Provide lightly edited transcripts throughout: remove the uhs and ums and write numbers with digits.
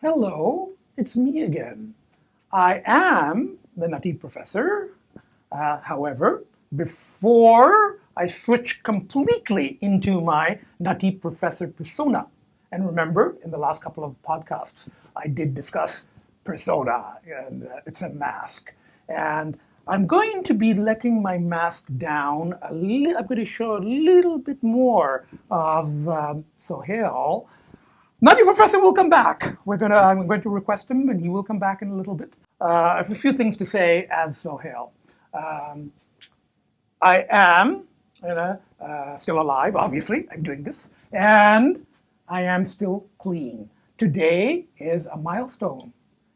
Hello, it's me again. I am the Nutty Professor. However, before I switch completely into my Nutty Professor persona, and remember, in the last couple of podcasts, I did discuss persona, and it's a mask. And I'm going to be letting my mask down a little. I'm going to show a little bit more of Sohail. Nutty Professor will come back. I'm going to request him, and he will come back in a little bit. I have a few things to say as Sohail. I am still alive, obviously. I'm doing this. And I am still clean. Today is a milestone.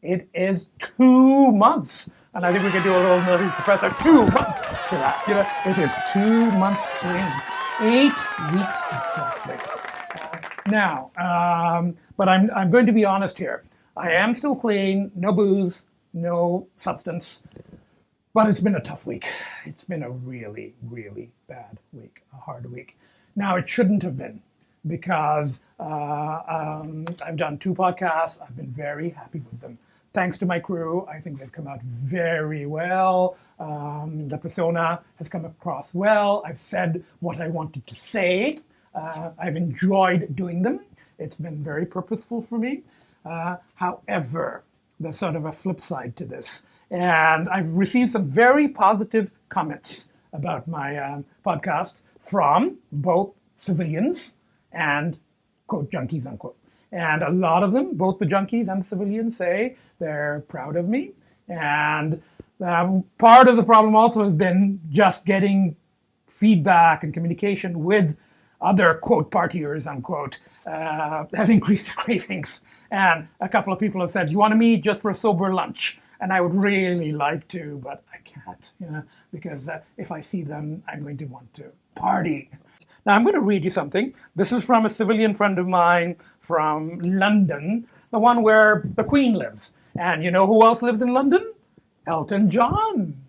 It is 2 months. And I think we could do a little Nutty Professor 2 months for that. It is 2 months clean. 8 weeks exactly. Now, but I'm going to be honest here. I am still clean, no booze, no substance, but it's been a tough week. It's been a really, really bad week, a hard week. Now, it shouldn't have been because I've done 2 podcasts. I've been very happy with them. Thanks to my crew, I think they've come out very well. The persona has come across well. I've said what I wanted to say. I've enjoyed doing them. It's been very purposeful for me. However, there's sort of a flip side to this. And I've received some very positive comments about my podcast from both civilians and, quote, junkies, unquote. And a lot of them, both the junkies and the civilians, say they're proud of me. And part of the problem also has been just getting feedback and communication with other, quote, partiers, unquote, have increased the cravings. And a couple of people have said, you want to meet just for a sober lunch? And I would really like to, but I can't, because if I see them, I'm going to want to party. Now, I'm going to read you something. This is from a civilian friend of mine from London, the one where the Queen lives. And you know who else lives in London? Elton John.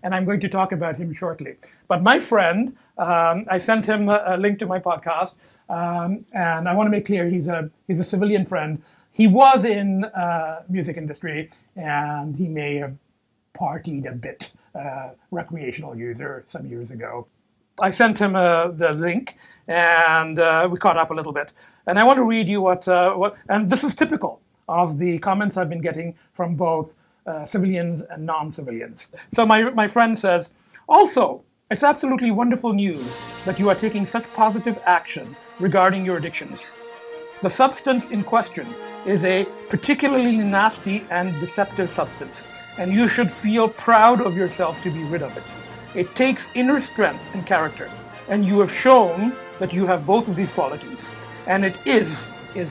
And I'm going to talk about him shortly. But my friend, I sent him a link to my podcast, and I want to make clear he's a civilian friend. He was in music industry, and he may have partied a bit, recreational user some years ago. I sent him the link, and we caught up a little bit. And I want to read you what and this is typical of the comments I've been getting from both civilians and non-civilians. So my friend says, also, it's absolutely wonderful news that you are taking such positive action regarding your addictions. The substance in question is a particularly nasty and deceptive substance, and you should feel proud of yourself to be rid of it. It takes inner strength and character, and you have shown that you have both of these qualities, and it is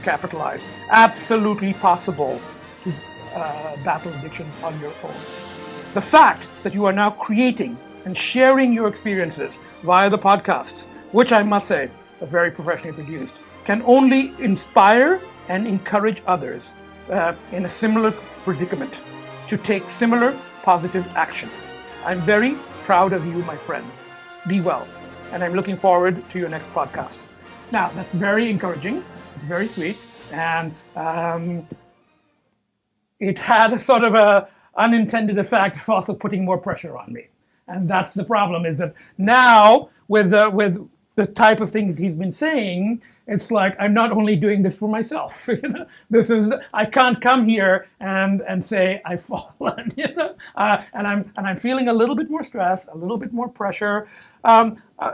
capitalized, absolutely possible to battle addictions on your own. The fact that you are now creating and sharing your experiences via the podcasts, which I must say are very professionally produced, can only inspire and encourage others in a similar predicament to take similar positive action. I'm very proud of you, my friend. Be well. And I'm looking forward to your next podcast. Now, that's very encouraging. It's very sweet. And it had a sort of a unintended effect of also putting more pressure on me. And that's the problem, is that now with the type of things he's been saying, it's like I'm not only doing this for myself. This is, I can't come here and say I've fallen. And I'm feeling a little bit more stress, a little bit more pressure.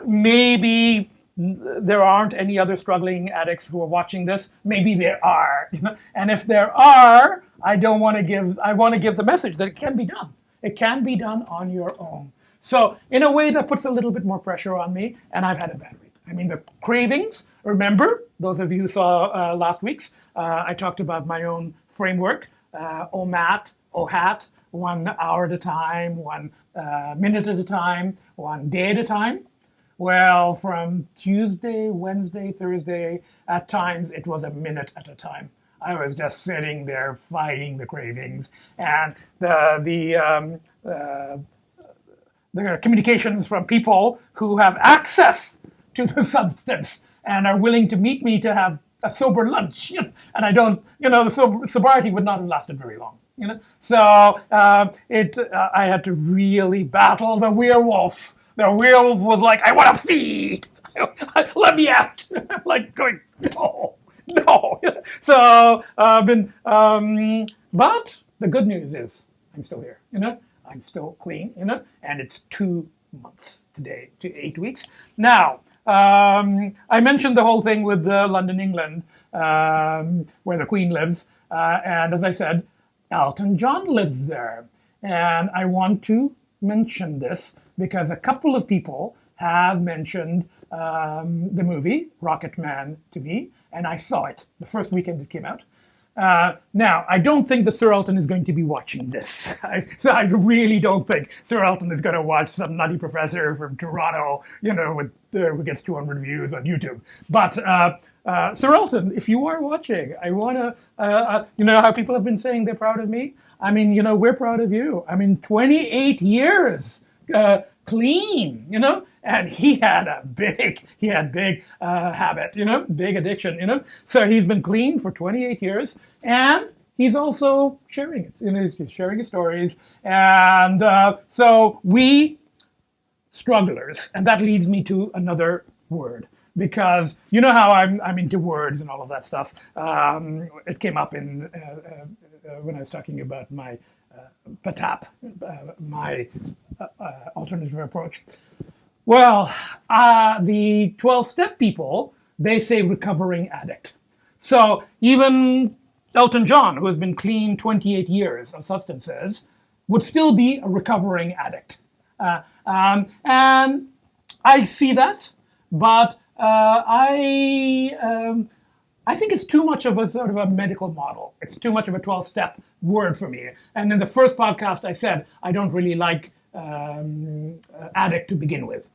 Maybe there aren't any other struggling addicts who are watching this. Maybe there are. And if there are, I want to give the message that it can be done. It can be done on your own. So in a way that puts a little bit more pressure on me, and I've had a bad week. I mean, the cravings, remember, those of you who saw last week's, I talked about my own framework, OMAT, OHAT, 1 hour at a time, 1 minute at a time, 1 day at a time. Well, from Tuesday, Wednesday, Thursday, at times it was a minute at a time. I was just sitting there fighting the cravings, and the communications from people who have access to the substance and are willing to meet me to have a sober lunch, and I don't, the sobriety would not have lasted very long, So I had to really battle the werewolf. The werewolf was like, I want to feed. Let me out. Like going, no, no. So I've been, but the good news is I'm still here, I'm still clean, and it's 2 months today to 8 weeks. Now, I mentioned the whole thing with London, England, where the Queen lives. And as I said, Elton John lives there. And I want to mention this because a couple of people have mentioned the movie Rocket Man to me, and I saw it the first weekend it came out. Now, I don't think that Sir Elton is going to be watching this. So I really don't think Sir Elton is going to watch some nutty professor from Toronto, who gets 200 views on YouTube. But Sir Elton, if you are watching, I want to, how people have been saying they're proud of me? I mean, we're proud of you. I mean, 28 years. Clean, and he had big habit, big addiction, So he's been clean for 28 years, and he's also sharing it, he's sharing his stories, and so we strugglers, and that leads me to another word. Because you know how I'm into words and all of that stuff. It came up in when I was talking about my PATAP, my alternative approach. Well, the 12-step people, they say recovering addict. So even Elton John, who has been clean 28 years of substances, would still be a recovering addict. And I see that, but I think it's too much of a sort of a medical model. It's too much of a 12-step word for me. And in the first podcast, I said I don't really like addict to begin with.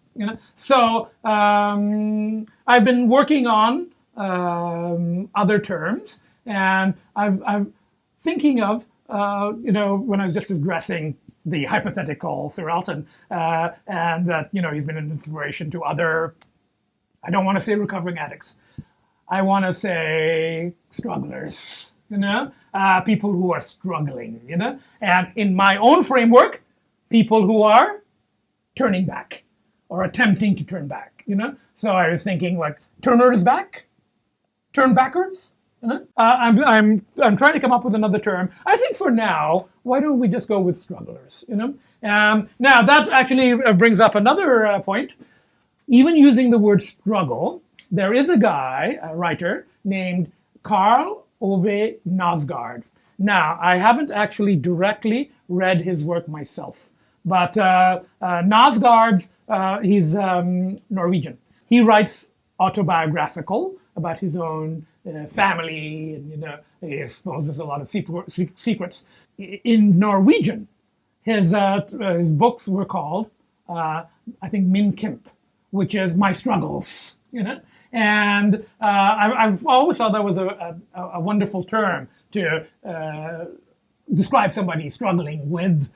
So I've been working on other terms, and I'm thinking of when I was just addressing the hypothetical Sir Elton, and that he's been an inspiration to other. I don't want to say recovering addicts. I want to say strugglers, people who are struggling, and in my own framework, people who are turning back or attempting to turn back, So I was thinking like turners back, turn backers, I'm trying to come up with another term. I think for now, why don't we just go with strugglers, Now that actually brings up another point. Even using the word struggle, there is a guy, a writer, named Karl Ove Knausgaard. Now, I haven't actually directly read his work myself, but Knausgaard, he's Norwegian. He writes autobiographical about his own family, and he exposes a lot of secrets. In Norwegian, his books were called, I think, Min Kimp, which is my struggles, And I've always thought that was a wonderful term to describe somebody struggling with,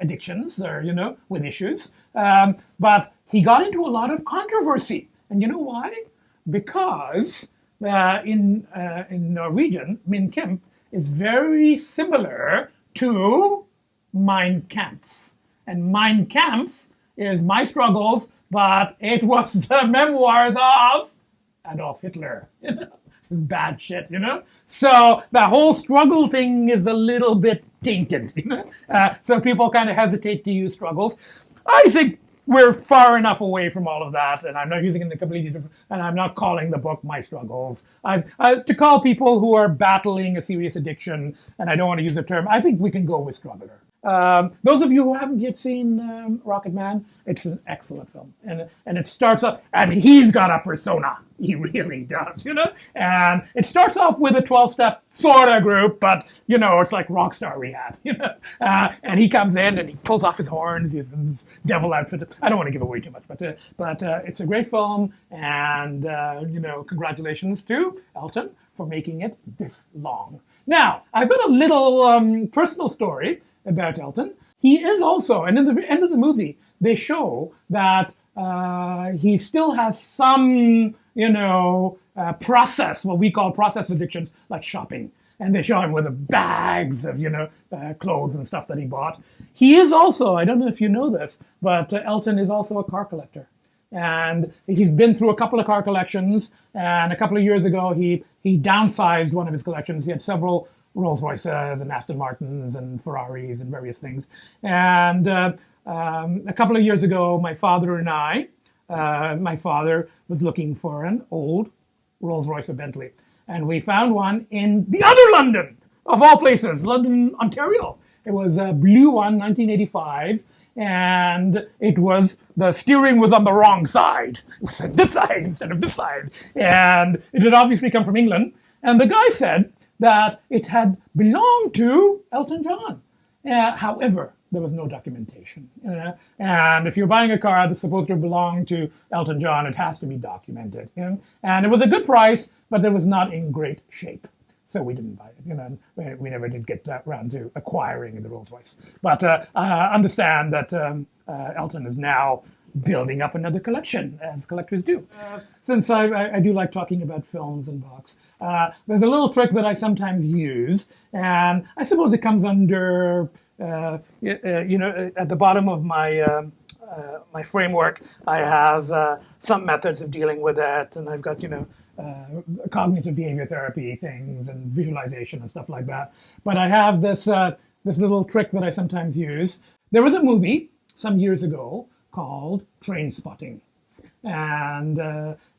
addictions or, with issues. But he got into a lot of controversy. And you know why? Because in Norwegian, Min Kimp is very similar to Mein Kampf. And Mein Kampf is my struggles, but it was the memoirs of Adolf Hitler. It's bad shit, So the whole struggle thing is a little bit tainted, So people kind of hesitate to use struggles. I think we're far enough away from all of that, and I'm not using it in a completely different, and I'm not calling the book My Struggles. To call people who are battling a serious addiction, and I don't want to use the term, I think we can go with struggler. Those of you who haven't yet seen Rocket Man, it's an excellent film. And it starts off, and he's got a persona. He really does, And it starts off with a 12-step sort of group, but, it's like Rockstar Rehab, And he comes in and he pulls off his horns, he's in this devil outfit. I don't want to give away too much, but it's a great film. And, congratulations to Elton for making it this long. Now, I've got a little personal story about Elton. He is also, and in the end of the movie, they show that he still has some, process, what we call process addictions, like shopping. And they show him with the bags of, clothes and stuff that he bought. He is also, I don't know if you know this, but Elton is also a car collector. And he's been through a couple of car collections. And a couple of years ago, he downsized one of his collections. He had several Rolls Royces and Aston Martins and Ferraris and various things. And a couple of years ago, my father and my father was looking for an old Rolls Royce or Bentley. And we found one in the other London, of all places, London, Ontario. It was a blue one, 1985, and the steering was on the wrong side. It was on this side instead of this side. And it had obviously come from England. And the guy said that it had belonged to Elton John. However, there was no documentation. And if you're buying a car that's supposed to belong to Elton John, it has to be documented. And it was a good price, but it was not in great shape. So we didn't buy it. We never did get around to acquiring the Rolls Royce. But I understand that Elton is now building up another collection, as collectors do. Since I do like talking about films and books, there's a little trick that I sometimes use, and I suppose it comes under, at the bottom of my my framework, I have some methods of dealing with it, and I've got, cognitive behavior therapy things and visualization and stuff like that. But I have this little trick that I sometimes use. There was a movie some years ago called Trainspotting, and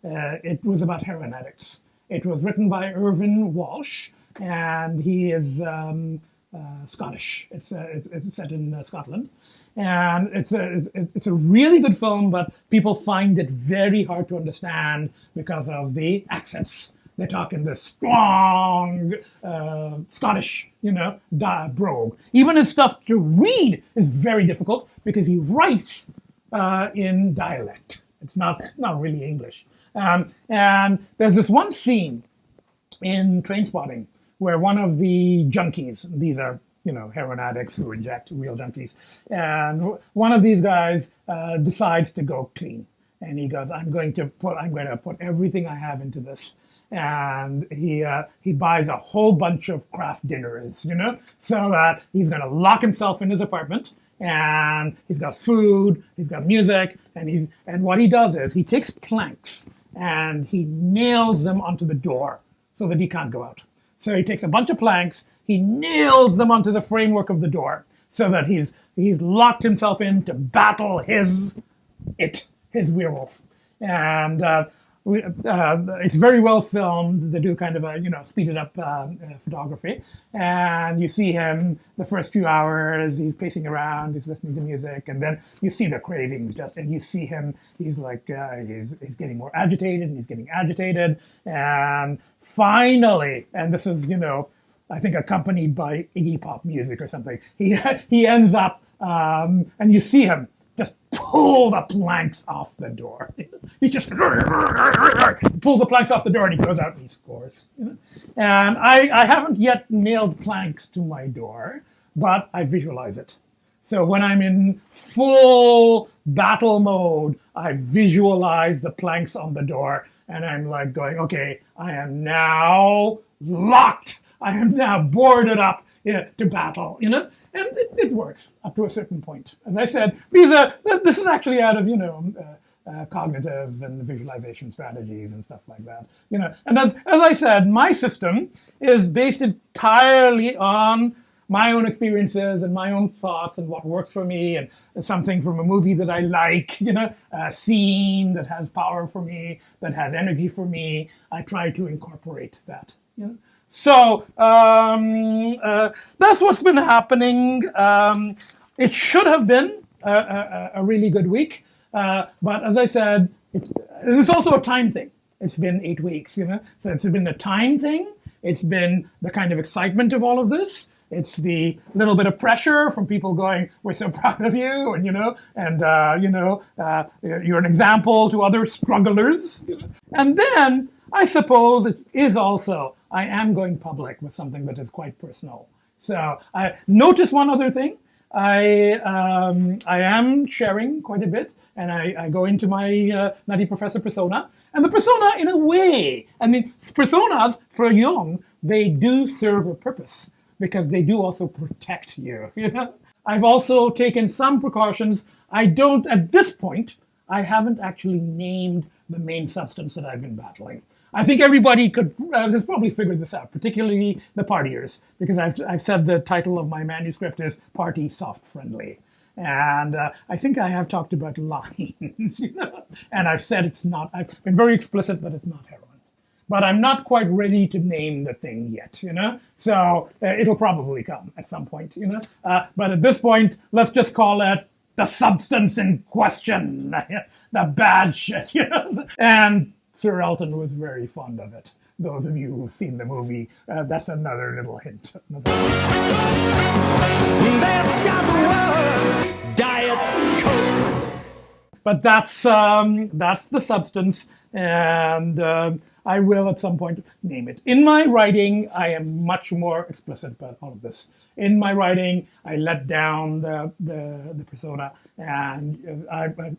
it was about heroin addicts. It was written by Irvin Walsh, and he is Scottish. It's set in Scotland, and it's a really good film, but people find it very hard to understand because of the accents. They talk in this strong Scottish, brogue. Even his stuff to read is very difficult because he writes in dialect. It's not really English. And there's this one scene in Trainspotting where one of the junkies, these are heroin addicts who inject, real junkies, and one of these guys decides to go clean, and he goes, I'm going to put everything I have into this. And he buys a whole bunch of craft dinners, so that he's going to lock himself in his apartment, and he's got food, he's got music, and what he does is he takes planks and he nails them onto the door so that he can't go out. So he takes a bunch of planks, he nails them onto the framework of the door so that he's locked himself in to battle his werewolf. And it's very well filmed. They do kind of a speeded up photography, and you see him the first few hours. He's pacing around, he's listening to music, and then you see the cravings and you see him. He's like he's getting more agitated, and he's getting agitated, and finally, and this is I think accompanied by Iggy Pop music or something. He ends up, and you see him just pull the planks off the door. He just pulls the planks off the door and he goes out and he scores. And I haven't yet nailed planks to my door, but I visualize it. So when I'm in full battle mode, I visualize the planks on the door and I'm like going, okay, I am now locked. I am now boarded up to battle, and it works up to a certain point. As I said, this is actually out of cognitive and visualization strategies and stuff like that, And as I said, my system is based entirely on my own experiences and my own thoughts and what works for me, and something from a movie that I like, a scene that has power for me, that has energy for me. I try to incorporate that, So that's what's been happening. It should have been a really good week, but as I said, it's also a time thing. It's been 8 weeks, so it's been a time thing. It's been the kind of excitement of all of this. It's the little bit of pressure from people going, "We're so proud of you," and you're an example to other strugglers. And then I suppose it is also, I am going public with something that is quite personal. So I notice one other thing. I am sharing quite a bit, and I go into my Nutty Professor persona. And the persona, in a way, I mean, personas for young, they do serve a purpose because they do also protect you. You know, I've also taken some precautions. I don't, at this point, I haven't actually named the main substance that I've been battling. I think everybody could has probably figured this out, particularly the partiers, because I've said the title of my manuscript is Party Soft Friendly. And I think I have talked about lines, you know? And I've said it's not, I've been very explicit that it's not heroin. But I'm not quite ready to name the thing yet, you know? So it'll probably come at some point, you know? But at this point, let's just call it the substance in question, the bad shit, you know? And Sir Elton was very fond of it. Those of you who've seen the movie, that's another little hint. Diet Coke. But that's the substance, and I will at some point name it. In my writing, I am much more explicit about all of this. In my writing, I let down the persona, and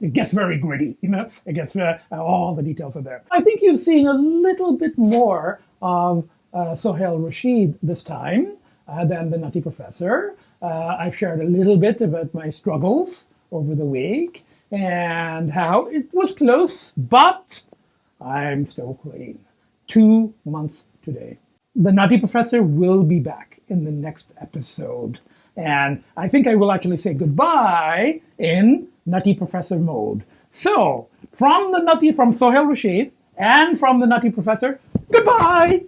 it gets very gritty. You know, it gets all the details are there. I think you've seen a little bit more of Sohail Rashid this time than the Nutty Professor. I've shared a little bit about my struggles over the week and how it was close, but I'm still clean. 2 months today. The Nutty Professor will be back in the next episode. And I think I will actually say goodbye in Nutty Professor mode. So, from Sohail Rashid and from the Nutty Professor, goodbye!